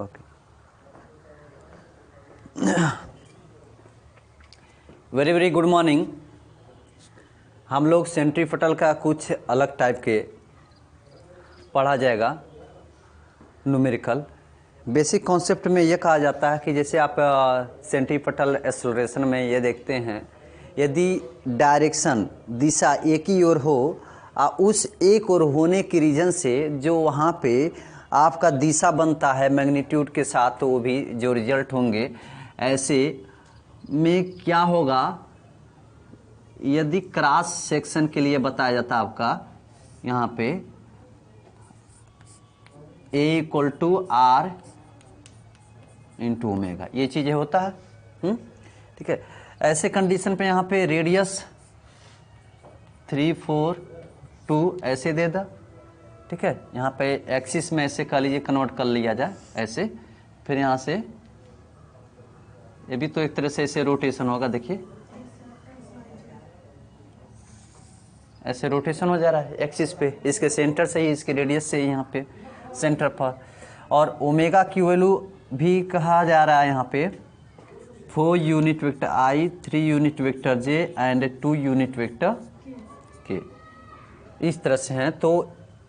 Okay, very very good morning. हम लोग centrifugal का कुछ अलग टाइप के पढ़ा जाएगा। न्यूमेरिकल बेसिक कॉन्सेप्ट में ये कहा जाता है कि जैसे आप सेंट्रीफ्यूगल एक्सेलरेशन में ये देखते हैं, यदि डायरेक्शन दिशा एक ही ओर हो, उस एक ओर होने की रीजन से जो वहाँ पे आपका दिशा बनता है मैग्नीट्यूड के साथ, तो वो भी जो रिजल्ट होंगे ऐसे में क्या होगा, यदि क्रॉस सेक्शन के लिए बताया जाता है आपका यहाँ पे A = R × ओमेगा, ये चीज़ें होता है। ठीक है, ऐसे कंडीशन पे यहाँ पे रेडियस 3, 4, 2 ऐसे दे दा। ठीक है, यहाँ पे एक्सिस में ऐसे कह लीजिए, कन्वर्ट कर लिया जाए ऐसे, फिर यहाँ से ये भी तो एक तरह से ऐसे रोटेशन होगा। देखिए ऐसे रोटेशन हो जा रहा है एक्सिस पे, इसके सेंटर से ही, इसके रेडियस से ही यहाँ पे सेंटर पर। और ओमेगा की वैल्यू भी कहा जा रहा है यहाँ पे 4 unit vector I, 3 unit vector J and 2 unit vector K, इस तरह से हैं। तो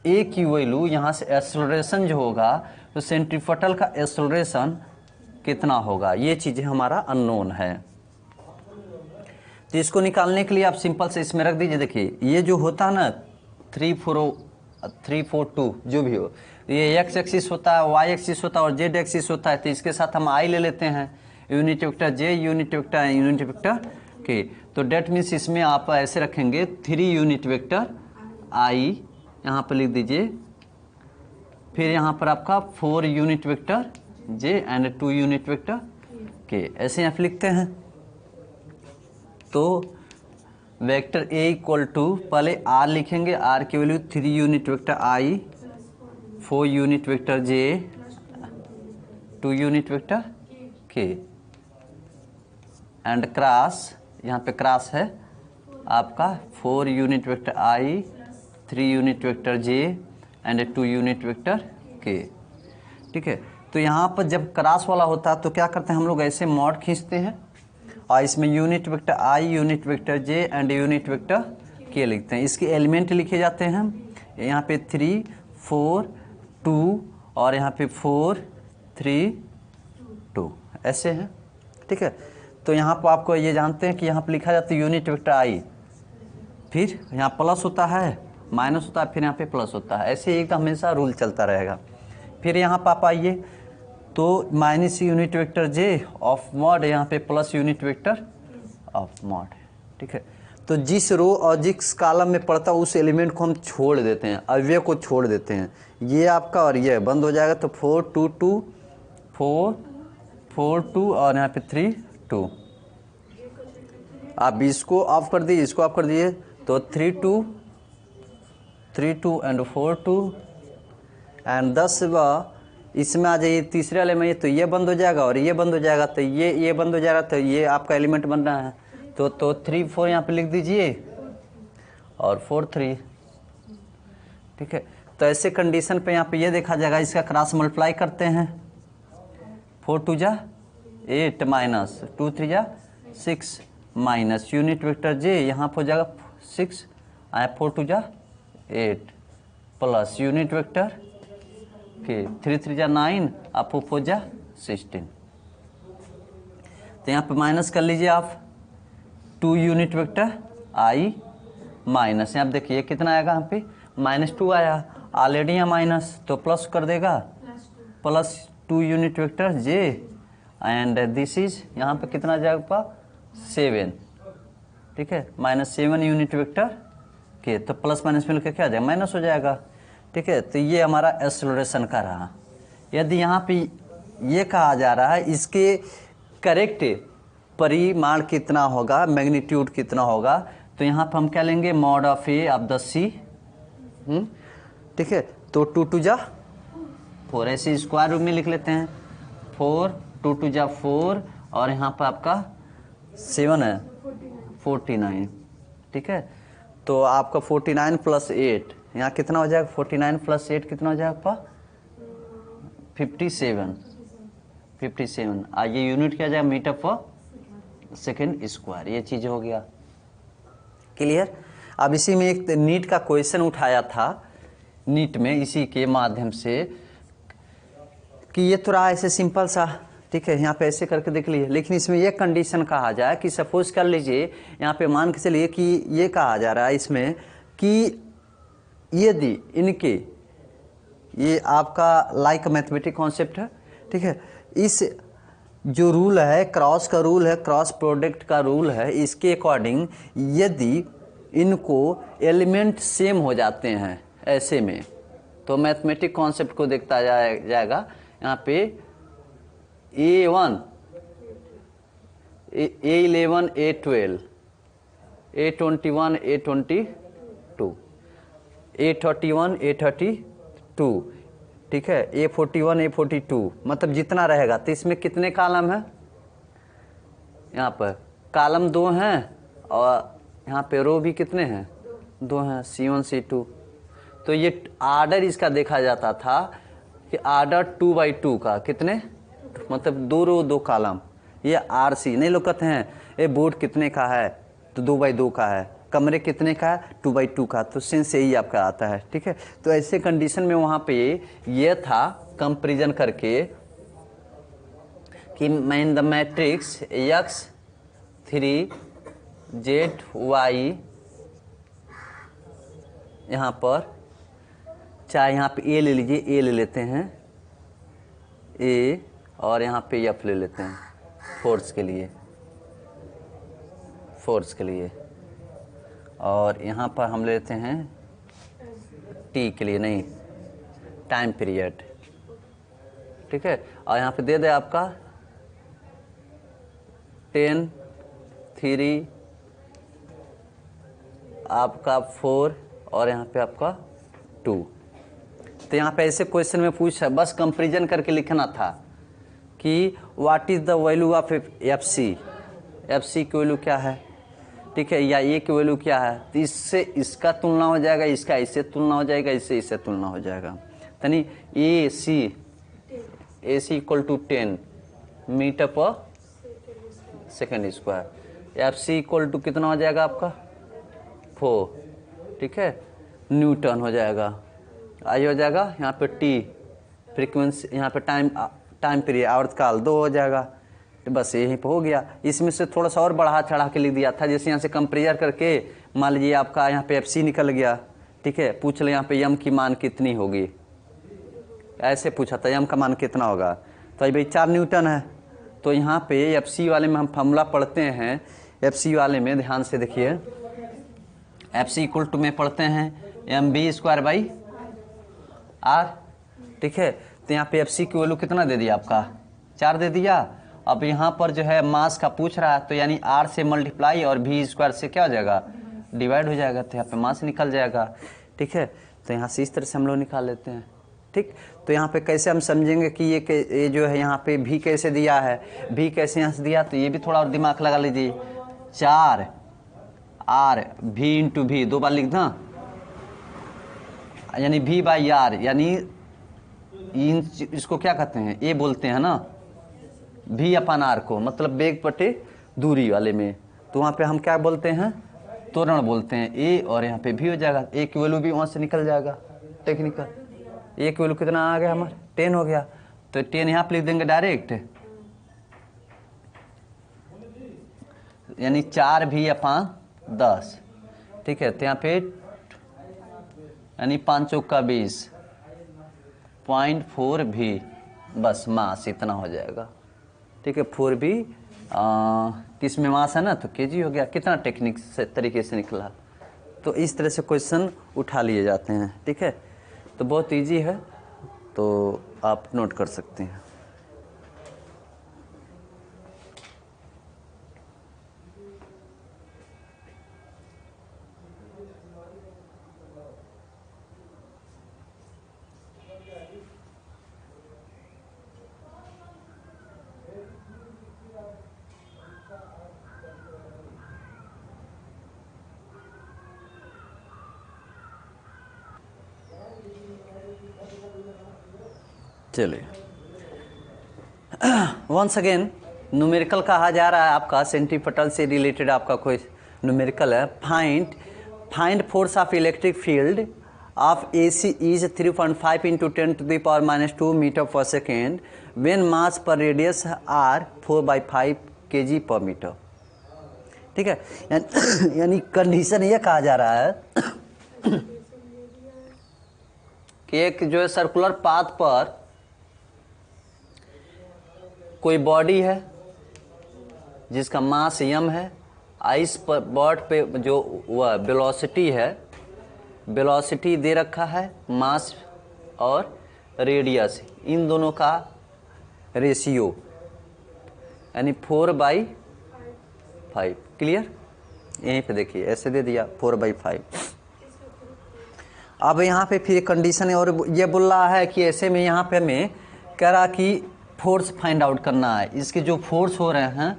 A की वैल्यू यहाँ से एक्सेलरेशन जो होगा, तो सेंट्रीफ्यूगल का एक्सेलरेशन कितना होगा, ये चीज़ें हमारा अननोन है। तो इसको निकालने के लिए आप सिंपल से इसमें रख दीजिए। देखिए ये जो होता है ना 3, 4, 2 जो भी हो, ये एक्स एक्सिस होता है, वाई एक्सिस होता है और जेड एक्सिस होता है। तो इसके साथ हम आई ले लेते हैं, यूनिट वेक्टर जे, यूनिट वेक्टर के। तो डेट मीन्स इसमें आप ऐसे रखेंगे 3 यूनिट वेक्टर आई, यहाँ पर लिख दीजिए, फिर यहाँ पर आपका 4 unit vector J and 2 unit vector के, ऐसे यहाँ पर लिखते हैं। तो वेक्टर A = पहले R लिखेंगे, R की value 3 unit vector I, 4 unit vector J, 2 unit vector K and cross, यहाँ पे क्रॉस है आपका 4 unit vector I, 3 unit vector J and 2 unit vector K। ठीक है, तो यहाँ पर जब क्रॉस वाला होता है तो क्या करते हैं हम लोग, ऐसे मॉड खींचते हैं और इसमें unit vector I, unit vector J and unit vector K लिखते हैं। इसके एलिमेंट लिखे जाते हैं यहाँ पे 3, 4, 2 और यहाँ पे 4, 3, 2 ऐसे हैं। ठीक है, तो यहाँ पर आपको ये जानते हैं कि यहाँ पर लिखा जाता है यूनिट वेक्टर I, फिर यहाँ प्लस होता है, माइनस होता है, फिर यहाँ पे प्लस होता है, ऐसे एक हमेशा रूल चलता रहेगा। फिर यहाँ पर आप आइए तो minus unit vector J of mod, यहाँ पे plus unit vector of mod. ठीक है, तो जिस रो और जिस कॉलम में पड़ता है उस एलिमेंट को हम छोड़ देते हैं, अवयव को छोड़ देते हैं। ये आपका और ये बंद हो जाएगा, तो 4, 2, 2, 4, 4, 2 और यहाँ पे 3, 2। आप इसको ऑफ कर दीजिए, इसको ऑफ कर दीजिए, तो 3, 2, 3, 2 एंड 4, 2 एंड 10 इसमें आ जाइए तीसरे वाले में, तो ये बंद हो जाएगा और ये बंद हो जाएगा, तो ये बंद हो जाएगा, तो ये आपका एलिमेंट बन रहा है। तो 3, 4 यहाँ पे लिख दीजिए और 4, 3। ठीक है, तो ऐसे कंडीशन पे यहाँ पे ये देखा जाएगा, इसका क्रॉस मल्टीप्लाई करते हैं, 4, 2 = 8 minus 2, 3 = 6 minus unit vector J यहाँ पर हो जाएगा 6 आया, 4, 2 = 8 प्लस यूनिट वेक्टर के 3, 3 = 9 आप 4 = 16। तो यहाँ पे माइनस कर लीजिए आप 2 यूनिट वेक्टर I माइनस, यहाँ पे देखिए कितना आएगा, यहाँ पे -2 आया, ऑलरेडी यहाँ माइनस, तो प्लस कर देगा plus 2 unit vector J and this is यहाँ पे कितना जाएगा 7। ठीक है, -7 यूनिट वेक्टर के, तो प्लस माइनस मिलकर क्या आ जाएगा, माइनस हो जाएगा। ठीक है, तो ये हमारा एक्सेलरेशन का रहा। यदि यहाँ पे ये कहा जा रहा है इसके करेक्ट परिमाण कितना होगा, मैग्नीट्यूड कितना होगा, तो यहाँ पर हम क्या लेंगे, mod of A of the C। ठीक है, तो 2, 2 = 4, ऐसे स्क्वायर रूट में लिख लेते हैं, 4, 2, 2 = 4 और यहाँ पर आपका 7 है 49। ठीक है, तो आपका 49 + 8 यहाँ कितना हो जाएगा, 49 + 8 कितना हो जाएगा आपका 57। 57। ये यूनिट क्या जाएगा, मीटर पर सेकेंड स्क्वायर। ये चीज़ हो गया क्लियर। अब इसी में एक नीट का क्वेश्चन उठाया था, नीट में इसी के माध्यम से कि ये थोड़ा ऐसे सिंपल सा, ठीक है, यहाँ पे ऐसे करके देख लीजिए, लेकिन इसमें ये कंडीशन कहा जाए कि सपोज कर लीजिए यहाँ पे मान के चलिए कि ये कहा जा रहा है इसमें कि यदि इनके, ये आपका लाइक मैथमेटिक कॉन्सेप्ट है, ठीक है, इस जो रूल है क्रॉस का रूल है, क्रॉस प्रोडक्ट का रूल है, इसके अकॉर्डिंग यदि इनको एलिमेंट सेम हो जाते हैं ऐसे में, तो मैथमेटिक कॉन्सेप्ट को देखता जाएगा यहाँ पे A1, A11, A12, A21, A22, A31, A32, ठीक है, A41, A42, मतलब जितना रहेगा। तो इसमें कितने कॉलम है, यहाँ पर कॉलम 2 हैं और यहाँ पे रो भी कितने हैं, 2 हैं, C1 C2। तो ये आर्डर इसका देखा जाता था कि आर्डर 2/2 का कितने, मतलब 2 रो 2 कॉलम। ये RC नहीं लोग कहते हैं ये बोर्ड कितने का है, तो 2/2 का है, कमरे कितने का है, 2/2 का। तो सेंस यही आपका आता है, ठीक है। तो ऐसे कंडीशन में वहाँ पे ये था कंपेरिजन करके कि in the matrix X3 ZY, यहाँ पर चाहे यहाँ पे A ले लीजिए, A ले लेते हैं A, और यहाँ पे F ले लेते हैं फोर्स के लिए, और यहाँ पर हम लेते हैं T के लिए, नहीं टाइम पीरियड, ठीक है। और यहाँ पे दे दे आपका 10, 3, आपका 4, और यहाँ पे आपका 2। तो यहाँ पे ऐसे क्वेश्चन में पूछा, बस कंपैरिजन करके लिखना था कि what is the value of FC की वैल्यू क्या है, ठीक है, या A की वैल्यू क्या है। तो इससे इसका तुलना हो जाएगा, इसका इससे तुलना हो जाएगा, इससे तुलना हो जाएगा। यानी AC equal to 10 meter per second square, FC equal to कितना हो जाएगा आपका 4, ठीक है, न्यूटन हो जाएगा। आई हो जाएगा यहाँ पे T फ्रीक्वेंसी, यहाँ पे टाइम पीरियड आवर्तकाल 2 हो जाएगा। तो बस यहीं पे हो गया। इसमें से थोड़ा सा और बढ़ा चढ़ा के लिख दिया था, जैसे यहाँ से कंपेयर करके मान लीजिए आपका यहाँ पे FC निकल गया, ठीक है, पूछ ले यहाँ पे M की मान कितनी होगी, ऐसे पूछा था M का मान कितना होगा, तो भाई 4 न्यूटन है। तो यहाँ पे FC वाले में हम फॉर्मूला पढ़ते हैं, FC वाले में ध्यान से देखिए, FC इक्वल टू में पढ़ते हैं mv²/r, ठीक है। तो यहाँ पे FC की वैल्यू कितना दे दिया आपका 4 दे दिया। अब यहाँ पर जो है मास का पूछ रहा है, तो यानी R से मल्टीप्लाई और V² से क्या हो जाएगा, डिवाइड हो जाएगा, तो यहाँ पे मास निकल जाएगा, ठीक है। तो यहाँ से इस तरह से हम लोग निकाल लेते हैं, ठीक। तो यहाँ पे कैसे हम समझेंगे कि ये जो है यहाँ पे V कैसे दिया है, V कैसे यहाँ से दिया, तो ये भी थोड़ा और दिमाग लगा लीजिए। 4R V इंटू V 2 बार लिख दें, यानी V/R, यानी इसको क्या कहते हैं, A बोलते हैं ना, V/R को, मतलब बेग बटे दूरी वाले में। तो वहाँ पे हम क्या बोलते हैं, त्वरण बोलते हैं A, और यहाँ पे V हो जाएगा। A की वैल्यू भी वहाँ से निकल जाएगा टेक्निकल। A की वैल्यू कितना आ गया हमारा 10 हो गया, तो 10 यहाँ पे लिख देंगे डायरेक्ट, यानी 4V/10, ठीक है। तो यहाँ पे यानी 5 चौका 20, 0.4V, बस मास इतना हो जाएगा, ठीक है। 4V किस में मास है ना, तो kg हो गया। कितना टेक्निक से तरीके से निकला। तो इस तरह से क्वेश्चन उठा लिए जाते हैं, ठीक है। तो बहुत इजी है, तो आप नोट कर सकते हैं। चलिए वंस अगेन न्यूमेरिकल कहा जा रहा है आपका, सेंट्रीफ्यूगल से रिलेटेड आपका कोई न्यूमेरिकल है। Find force of electric field of AC is 3.5 × 10⁻² meter per second when mass per radius are 4/5 kg/मीटर। ठीक है, यानी कंडीशन ये कहा जा रहा है कि एक जो है सर्कुलर पाथ पर कोई बॉडी है जिसका मास m है, इस पर बॉड पे जो वह वेलोसिटी है, वेलोसिटी दे रखा है, मास और रेडियस, इन दोनों का रेशियो यानी 4/5। क्लियर? यहीं पे देखिए ऐसे दे दिया 4/5। अब यहाँ पे फिर कंडीशन है और ये बोल रहा है कि ऐसे में यहाँ पे हमें कह रहा कि फोर्स फाइंड आउट करना है। इसके जो फोर्स हो रहे हैं,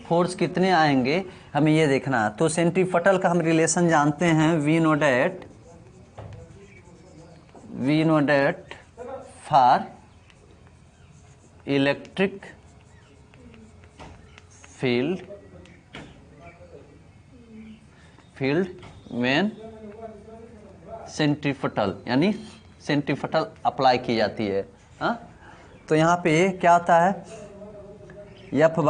फोर्स कितने आएंगे हमें ये देखना है। तो सेंट्रीफ्यूगल का हम रिलेशन जानते हैं, we know that for electric field when centrifugal, यानी सेंट्रीफ्यूगल अप्लाई की जाती है। हाँ, तो यहाँ पे क्या होता है, F/Q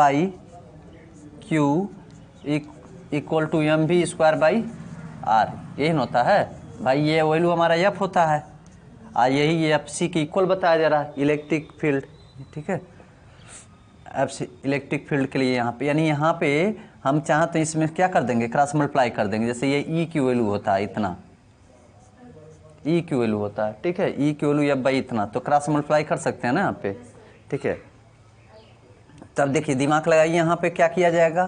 = mv²/r, यही न होता है भाई। ये वैल्यू हमारा F होता है और यही FC के इक्वल बताया जा रहा है इलेक्ट्रिक फील्ड। ठीक है, FC इलेक्ट्रिक फील्ड के लिए यहाँ पे, यानी यहाँ पे हम चाहें तो इसमें क्या कर देंगे, क्रॉस मल्टीप्लाई कर देंगे। जैसे ये E की वैल्यू होता है इतना, E की वैल्यू होता है, ठीक है, E की वैल्यू F/, इतना, तो क्रॉस मल्टीप्लाई कर सकते हैं ना यहाँ पे। ठीक है, तब देखिए दिमाग लगाइए, यहाँ पे क्या किया जाएगा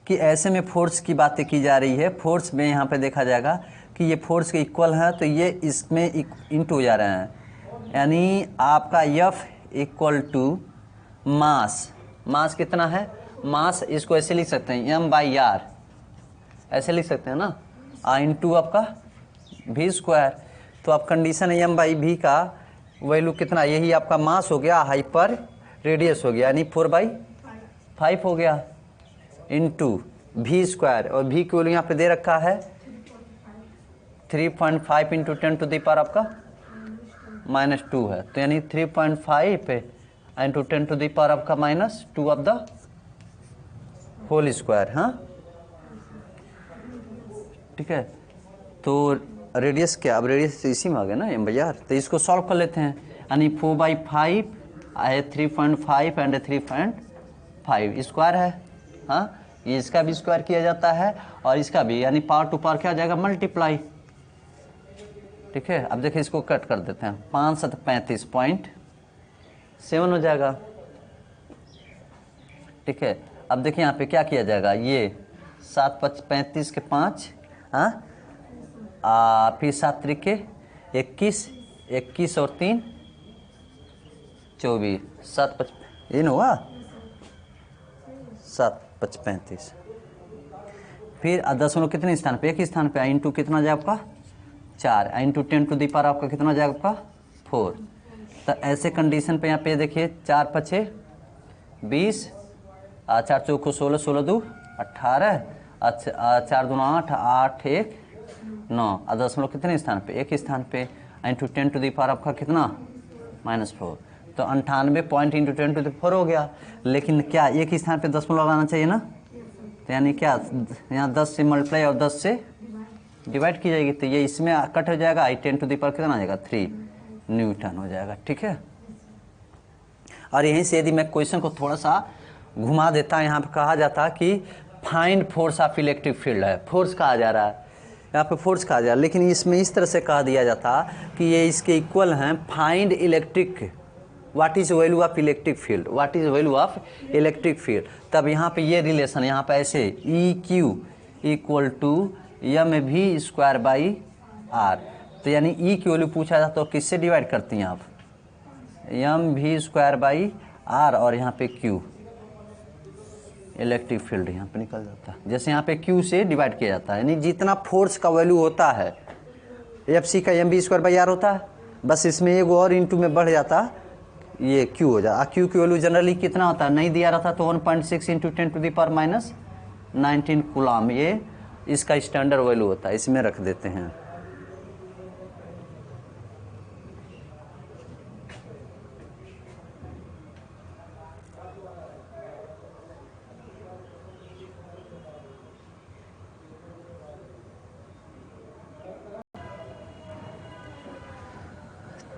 कि ऐसे में फोर्स की बातें की जा रही है। फोर्स में यहाँ पे देखा जाएगा कि ये फोर्स के इक्वल है, तो ये इसमें इंटू हो जा रहे हैं, यानी आपका F = मास कितना है, मास इसको ऐसे लिख सकते हैं m/r, ऐसे लिख सकते हैं ना, इंटू आपका v²। तो अब कंडीशन है m/v का वैल्यू कितना, यही आपका मास हो गया, हाइपर रेडियस हो गया, यानी 4/5 हो गया, इंटू v², और v की वैल्यू यहाँ पे दे रखा है 3.5 × 10⁻² है, तो यानी 3.5 × 10⁻² ऑफ द होल स्क्वायर। हाँ, ठीक है, तो रेडियस क्या, अब रेडियस तो इसी में आ गया ना m/r, तो इसको सॉल्व कर लेते हैं, यानी 4/5 है 3.5 एंड 3.5 स्क्वायर है। हाँ, ये इसका भी स्क्वायर किया जाता है और इसका भी, यानी पावर टू पावर क्या आ जाएगा, मल्टीप्लाई। ठीक है, अब देखिए इसको कट कर देते हैं, 5 × 35.7 हो जाएगा। ठीक है, अब देखिए यहाँ पे क्या किया जाएगा, ये 7 × 35 के 5, हाँ, फिर 7 × 3 21, 21 और 3 24, 7 × 5 ये न हुआ, 7 × 35, फिर दशमलव कितने स्थान पे, एक ही स्थान पे, इंटू कितना जाए आपका 4, इंटू 10⁻⁴ आपका कितना जाएगा आपका 4। तो ऐसे कंडीशन पे यहाँ पे देखिए 4 × 5 = 20, 4 × 4 = 16, 16 × 2 = 18, 4 × 2 = 8, 8 × 1 = 9, दशमलव कितने स्थान पे, एक ही स्थान पे, इंटू 10⁻⁴ आपका कितना -4, तो 98 पॉइंट इंटू 10⁻⁴ हो गया। लेकिन क्या एक ही स्थान पे दशमलव लगाना चाहिए ना, तो यानी क्या यहाँ 10 से मल्टीप्लाई और 10 से डिवाइड की जाएगी, तो ये इसमें कट हो जाएगा, 10⁻⁴ कितना आ जाएगा 3 न्यूटन हो जाएगा। ठीक है, और यहीं से यदि मैं क्वेश्चन को थोड़ा सा घुमा देता, यहाँ पे कहा जाता कि find force of electric field है, फोर्स कहा जा रहा है, यहाँ पे फोर्स कहा जा रहा है, लेकिन इसमें इस तरह से कहा दिया जाता कि ये इसके इक्वल हैं, find electric, what is value of electric field, what is value of electric field. तब यहाँ पे ये रिलेशन, यहाँ पे ऐसे EQ = mv²/r, तो यानी E की वैल्यू पूछा जाता तो किससे डिवाइड करती हैं आप, mv²/r, और यहाँ पे Q इलेक्ट्रिक फील्ड यहाँ पे निकल जाता है। जैसे यहाँ पे Q से डिवाइड किया जाता है, यानी जितना फोर्स का वैल्यू होता है FC का mv²/r होता है, बस इसमें एक और इंटू में बढ़ जाता ये क्यू हो जाए। क्यू की वैल्यू जनरली कितना होता है, नहीं दिया रहा था तो 1.6 इंटू 10⁻⁻19 कूलाम, ये इसका स्टैंडर्ड वैल्यू होता है, इसमें रख देते हैं।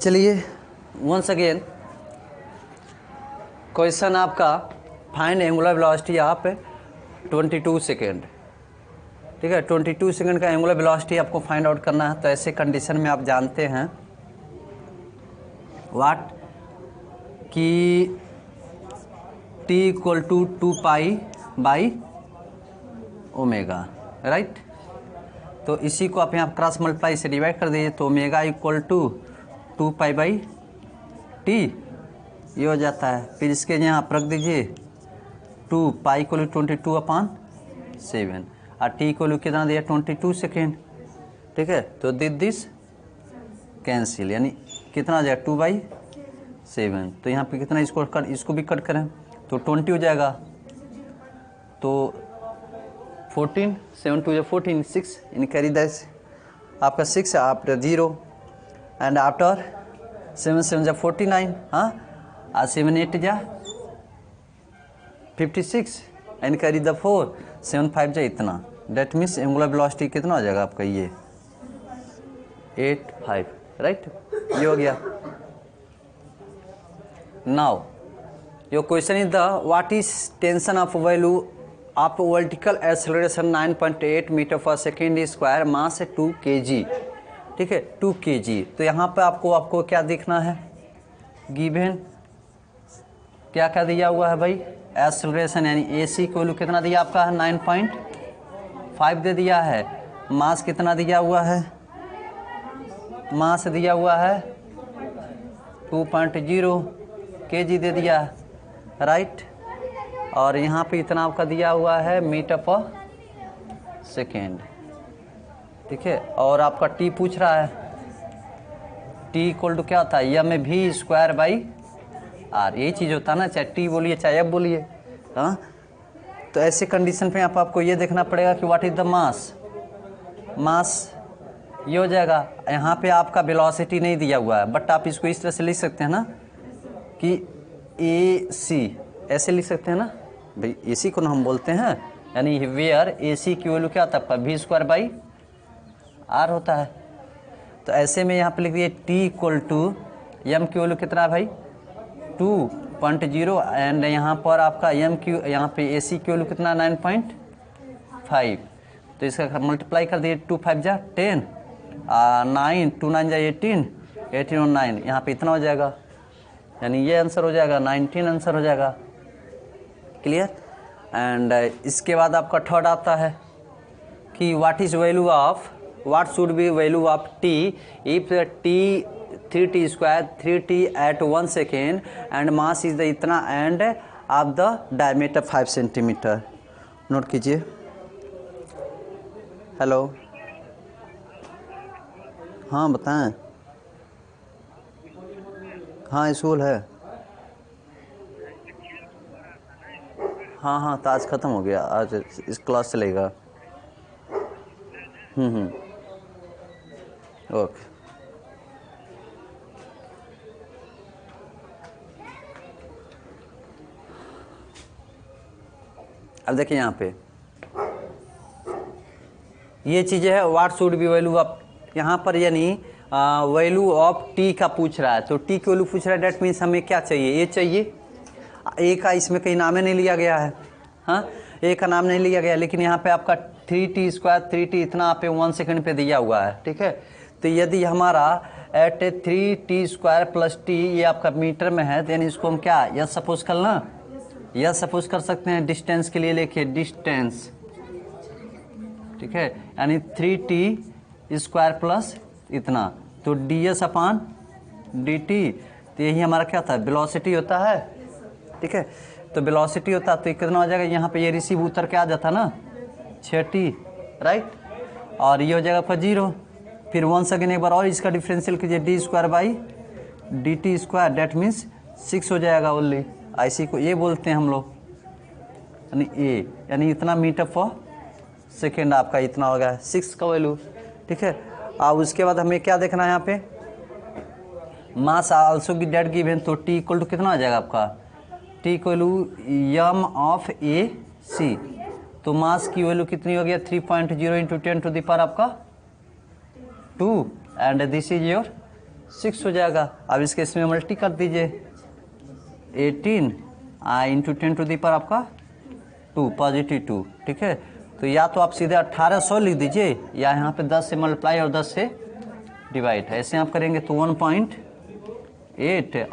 चलिए वंस अगेन क्वेश्चन आपका, फाइंड एंगुलर वेलोसिटी आप 22 सेकेंड, ठीक है। 22 सेकेंड का एंगुलर वेलोसिटी आपको फाइंड आउट करना है। तो ऐसे कंडीशन में आप जानते हैं व्हाट कि t इक्वल टू 2π/ω, राइट। तो इसी को आप यहाँ क्रॉस मल्टीप्लाई से डिवाइड कर दीजिए, तो ओमेगा इक्वल टू 2π/t ये हो जाता है। फिर इसके यहाँ आप रख दीजिए 2π इक्वल 22/7 और t इक्वल कितना दिया 22 सेकेंड, ठीक है। तो दिस कैंसिल, यानी कितना हो जाएगा 2/7। तो यहाँ पे कितना, इसको भी कट करें तो 20 हो जाएगा। तो 14, 7 2 14, 6 इन कैरी दैस आपका 6 आफ्टर 0 एंड आफ्टर 7 7 49, हाँ, और 7 8 56 एंड कैरी द 4 7 5 इतना। डेट मीन्स एंगुलर वेलोसिटी कितना हो जाएगा आपका, ये 8 5, राइट। ये हो गया। Now your question is the what is tension of value of vertical acceleration 9.8 meter per second square, mass 2 kg, ठीक है, 2 kg। तो यहाँ पे आपको क्या देखना है, गिवन क्या क्या दिया हुआ है भाई, एक्सेलरेशन यानी AC की वैल्यू कितना दिया आपका है 9.5 दे दिया है। मास कितना दिया हुआ है, मास दिया हुआ है 2.0 kg दे दिया है, राइट। और यहाँ पे इतना आपका दिया हुआ है मीटर पर सेकेंड, ठीक है। और आपका टी पूछ रहा है, टी इक्वल टू क्या होता है, mv²/r, यही चीज़ होता है ना, चाहे टी बोलिए चाहे एफ बोलिए, हाँ। तो ऐसे कंडीशन पे आपको ये देखना पड़ेगा कि व्हाट इज द मास, मास ये हो जाएगा। यहाँ पे आपका वेलोसिटी नहीं दिया हुआ है, बट आप इसको इस तरह से लिख सकते हैं ना कि AC, ऐसे लिख सकते हैं ना भाई, AC को ना हम बोलते हैं, यानी वेयर AC की वैल्यू क्या होता है आपका v²/r होता है। तो ऐसे में यहाँ पे लिख दिए t इक्वल टू m की वैल्यू कितना है भाई 2.0 एंड यहाँ पर आपका m की, यहाँ पे AC की वैल्यू कितना 9.5। तो इसका मल्टीप्लाई कर दिए 2 5 10 9 2 9 18 18 और 9, यहाँ पे इतना हो जाएगा, यानी ये आंसर हो जाएगा 19 आंसर हो जाएगा, क्लियर। एंड इसके बाद आपका थर्ड आता है कि what is value of, what should be value of t इफ t 3t² 3t at 1 second and mass is the इतना and of the diameter 5 centimetre. Note कीजिए। हेलो, हाँ बताएं। हाँ स्कूल है, हाँ तो आज ख़त्म हो गया, आज इस क्लास चलेगा। ओके। अब देखिए यहाँ पे ये चीज़ें है, what should be value of, यहाँ पर यानी वैल्यू ऑफ टी का पूछ रहा है। तो टी की वैल्यू पूछ रहा है, डेट मीन्स हमें क्या चाहिए, ये चाहिए। ए का इसमें कहीं नाम नहीं लिया गया है, हाँ, ए का नाम नहीं लिया गया, लेकिन यहाँ पे आपका 3t² 3t इतना आप 1 सेकंड पे दिया हुआ है, ठीक है। तो यदि हमारा एट 3t² + t ये आपका मीटर में है, देन इसको हम क्या यह सपोज करना, यह सपोज कर सकते हैं। डिस्टेंस के लिए लिखिए डिस्टेंस, ठीक है, यानी 3t² + इतना, तो ds/dt। तो यही हमारा क्या था, वेलोसिटी होता है, ठीक है। तो वेलोसिटी होता है तो कितना हो जाएगा, यहाँ पे ये रिसीव उतर के आ जाता ना 6t, राइट। और ये हो जाएगा आपका 0। फिर 1 सेकेंड एक बार और इसका डिफरेंशियल कीजिए d² dt², डेट मीन्स 6 हो जाएगा ओनली। इसी को ए बोलते हैं हम लोग, यानी ए, यानी इतना मीटर पर सेकेंड आपका इतना हो गया 6 का वैल्यू। ठीक है, अब उसके बाद हमें क्या देखना है यहाँ पे, मास आल्सो की डेट गिवन, तो टी इक्वल टू कितना आ जाएगा आपका, T equal to M of A C. तो मास की वैल्यू कितनी हो गया 3.0 इंटू 10 टू द पावर आपका 2 एंड दिस इज योर 6 हो जाएगा। अब इसके इसमें मल्टी कर दीजिए 18 इंटू 10 टू द पावर आपका 2 पॉजिटिव 2। ठीक है, तो या तो आप सीधे 1800 लिख दीजिए या यहाँ पे 10 से मल्टीप्लाई और 10 से डिवाइड, ऐसे आप करेंगे तो 1.8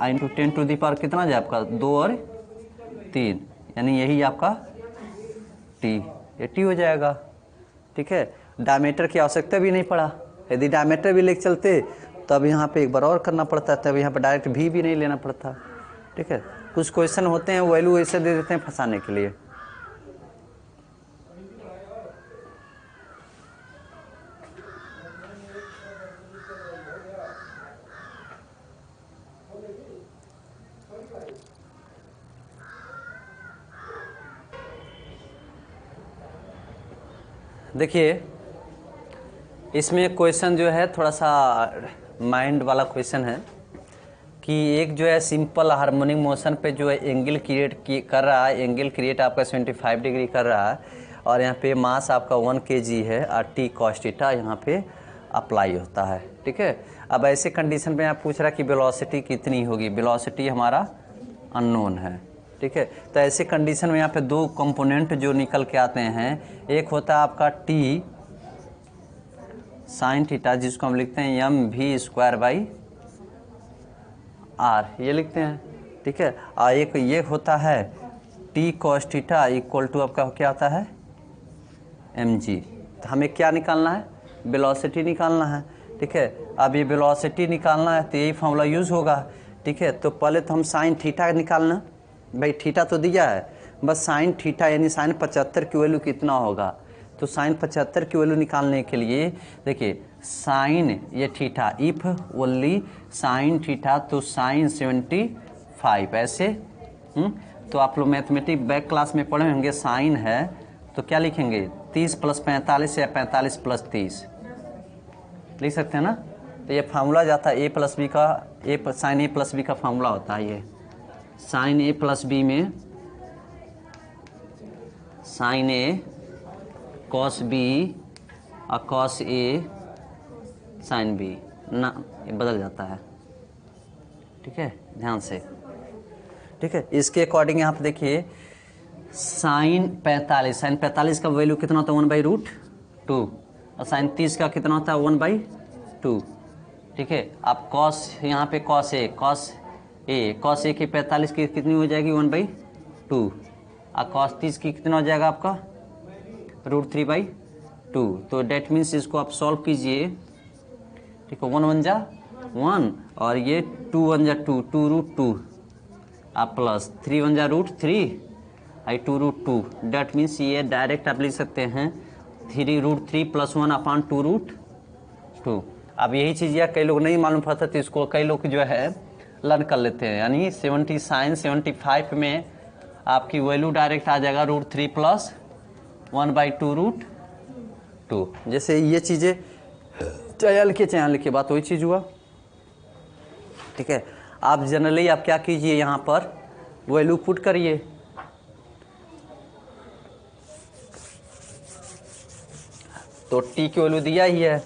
इंटू 10 टू दी पावर कितना जाए आपका 2 और 3, यानी यही आपका टी, ये टी हो जाएगा। ठीक है, डायमीटर की आवश्यकता भी नहीं पड़ा, यदि डायमीटर भी लेके चलते तब यहाँ पे एक बार और करना पड़ता, तब यहाँ पे डायरेक्ट भी नहीं लेना पड़ता। ठीक है, कुछ क्वेश्चन होते हैं वैल्यू ऐसे दे देते हैं फंसाने के लिए। देखिए इसमें क्वेश्चन जो है थोड़ा सा माइंड वाला क्वेश्चन है कि एक जो है सिंपल हार्मोनिक मोशन पे जो है एंगल क्रिएट कर रहा है, एंगल क्रिएट आपका 75 डिग्री कर रहा है और यहाँ पे मास आपका 1 kg है और टी कॉस थीटा यहाँ पे अप्लाई होता है। ठीक है, अब ऐसे कंडीशन में आप पूछ रहा कि वेलोसिटी कितनी होगी, वेलोसिटी हमारा अननोन है। ठीक है, तो ऐसे कंडीशन में यहाँ पे दो कंपोनेंट जो निकल के आते हैं, एक होता है आपका टी साइन थीटा जिसको हम लिखते हैं mv² r, ये लिखते हैं। ठीक है, और एक ये होता है T cos theta equal to आपका क्या होता है mg। तो हमें क्या निकालना है, वेलोसिटी निकालना है। ठीक है, अब ये वेलोसिटी निकालना है तो यही फॉर्मूला यूज़ होगा। ठीक है, तो पहले तो हम साइन थीटा निकालना, भाई थीटा तो दिया है, बस साइन थीटा यानी साइन 75 की वैल्यू कितना होगा, तो साइन 75 की वैल्यू निकालने के लिए देखिए साइन ये theta if only sine theta तो साइन 75 ऐसे। तो आप लोग मैथमेटिक्स बैक क्लास में पढ़े होंगे, साइन है तो क्या लिखेंगे 30 + 45 या 45 + 30 लिख सकते हैं ना। तो ये फार्मूला जाता है a + b का, साइन a + b का फार्मूला होता है, ये साइन a + b में साइन a कॉस b और कॉस a साइन b ना, ये बदल जाता है। ठीक है, ध्यान से। ठीक है, इसके अकॉर्डिंग यहाँ पे देखिए साइन 45 का वैल्यू कितना होता है 1/√2 और साइन 30 का कितना होता है 1/2। ठीक है, आप कॉस यहाँ पे कॉस ए की 45 की कितनी हो जाएगी 1/2 और कॉस 30 की कितना हो जाएगा आपका √3/2। तो डेट मीन्स इसको आप सॉल्व कीजिए। ठीक है, 1 1 जा 1 और ये 2 1 जा 2, 2√2 आप प्लस 3 1 जा √3 आई 2√2। डेट मीन्स ये डायरेक्ट आप लिख सकते हैं 3√3 + 1/2√2। अब यही चीज़ यार कई लोग नहीं मालूम पड़ता तो इसको कई लोग जो है लर्न कर लेते हैं, यानी 70 साइन 75 में आपकी वैल्यू डायरेक्ट आ जाएगा √3 + 1/2√2। जैसे ये चीज़ें चाहे लिखिए बात वही चीज़ हुआ। ठीक है, आप जनरली आप क्या कीजिए यहाँ पर वैल्यू पुट करिए, तो टी की वैल्यू दिया ही है,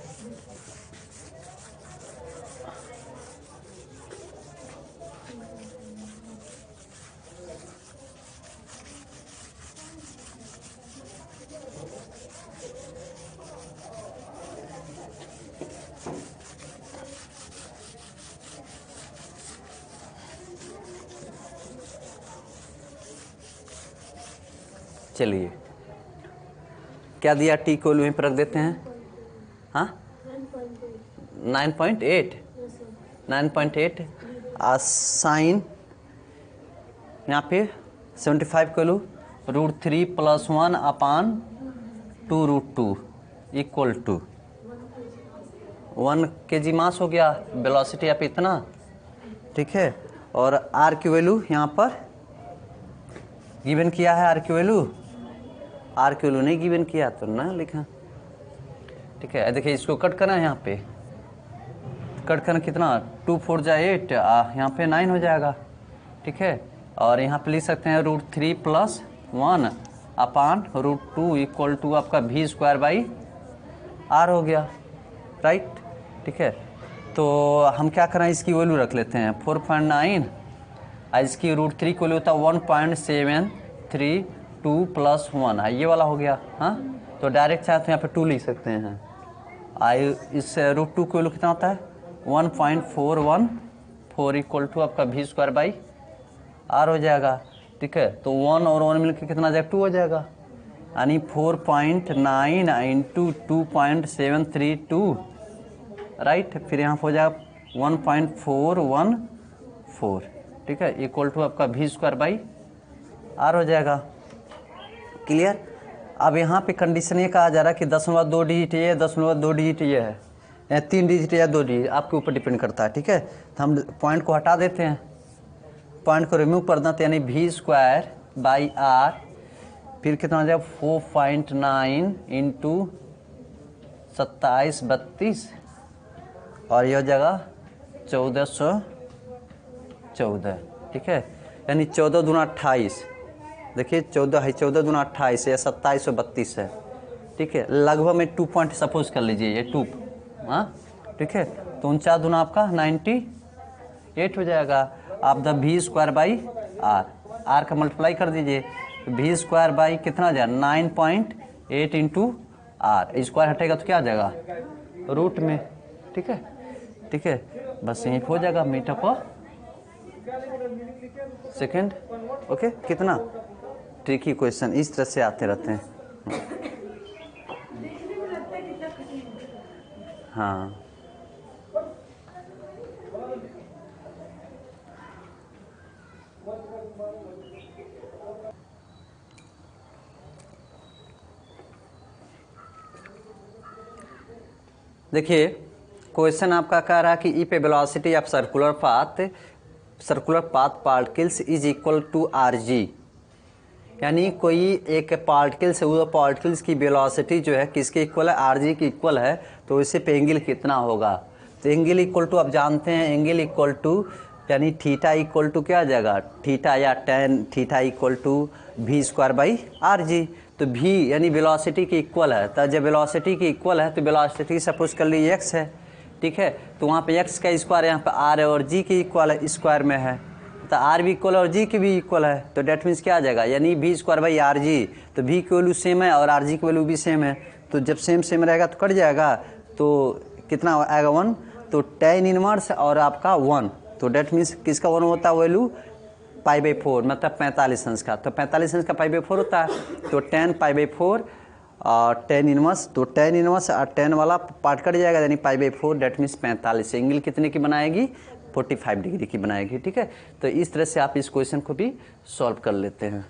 चलिए क्या दिया टी को वैल्यू पर रख देते हैं, हाँ 9.8 साइन यहाँ पे 75 को वैल्यू √3 + 1/2√2 इक्वल टू 1 kg मास हो गया, वेलोसिटी आप इतना। ठीक है, और आर की वैल्यू यहाँ पर गिवन किया है, आर की वैल्यू नहीं गिवन किया तो ना लिखा। ठीक है, देखिए इसको कट करना है, यहाँ पे कट करना कितना 2 4 जा 8, यहाँ पे 9 हो जाएगा। ठीक है, और यहाँ पे लिख सकते हैं √3 + 1 अपान √2 इक्वल टू आपका v²/r हो गया, राइट। ठीक है, तो हम क्या करें, इसकी वैल्यू रख लेते हैं 4.9 और इसकी √3 को होता है 1.732 + 1, ये वाला हो गया। हाँ, तो डायरेक्ट चाहे तो यहाँ पे 2 लिख सकते हैं। इस √2 को वैल्यू कितना होता है 1.414 इक्वल टू आपका v²/r हो जाएगा। ठीक है, तो 1 और 1 मिलकर कितना आ जाएगा 2 हो जाएगा, यानी 4.9 × 2.732, राइट। फिर यहाँ पर हो जाएगा 1.414। ठीक है, इक्वल टू आपका v²/r हो जाएगा। क्लियर। अब यहाँ पे कंडीशन ये कहा जा रहा है कि 10.2 डिजिट ये, 10.2 डिजिट ये है, 3 डिजिट या 2 डिजिट आपके ऊपर डिपेंड करता है। ठीक है, तो हम पॉइंट को हटा देते हैं, पॉइंट को रिमूव कर देते हैं, यानी v²/r फिर कितना हो जाएगा 4.9 × 27 32 और ये हो जाएगा 1414। ठीक है, यानी 14 दूना 28, देखिए 14 है, 14 दूना 28 है, 2732 है। ठीक है, लगभग में 2 पॉइंट सपोज कर लीजिए, ये 2। हाँ, ठीक है, तो 49 दूना आपका 98 हो जाएगा। आप द v²/r, r का मल्टीप्लाई कर दीजिए, v² कितना आ जाएगा 9.8 × r, स्क्वायर हटेगा तो क्या आ जाएगा रूट में। ठीक है, ठीक है, बस यहीं हो जाएगा मीटर पर सेकेंड। ओके, कितना ट्रिकी क्वेश्चन इस तरह से आते रहते हैं। हाँ, देखिए क्वेश्चन आपका कह रहा है कि ई पे velocity of circular path particles is equal to rg, यानी कोई एक पार्टिकल से वो पार्टिकल्स की वेलोसिटी जो है किसके इक्वल है, rg की इक्वल है, तो इससे पे एंगल कितना होगा। तो एंगल इक्वल टू आप जानते हैं, एंगल इक्वल टू यानी थीटा इक्वल टू क्या आ जाएगा, थीटा या tan theta equal to v²/rg। तो v यानी वेलोसिटी की इक्वल है, तो जब वेलोसिटी की इक्वल है तो वेलोसिटी सपोज कर लीजिए x है। ठीक है, तो वहाँ पे x का स्क्वायर यहाँ पे r है और g की इक्वल है, स्क्वायर में है, तो r भी इक्वल है और g की भी इक्वल है, तो डेट मीन्स क्या आ जाएगा, यानी v²/rg। तो v की वैल्यू सेम है और rg की वैल्यू भी सेम है, तो जब सेम रहेगा तो कट जाएगा, तो कितना आएगा 1, तो tan इनवर्स और आपका 1, तो डेट मीन्स किसका 1 होता है वैल्यू π/4, मतलब 45 अंश का, तो 45 अंश का π/4 होता है, तो tan π/4 और tan इनवर्स, तो tan इनवर्स और tan वाला पार्ट कट जाएगा, यानी π/4 डेट मीन्स 45। एंगल कितने की बनाएगी 45 डिग्री की बनाएगी। ठीक है, तो इस तरह से आप इस क्वेश्चन को भी सॉल्व कर लेते हैं।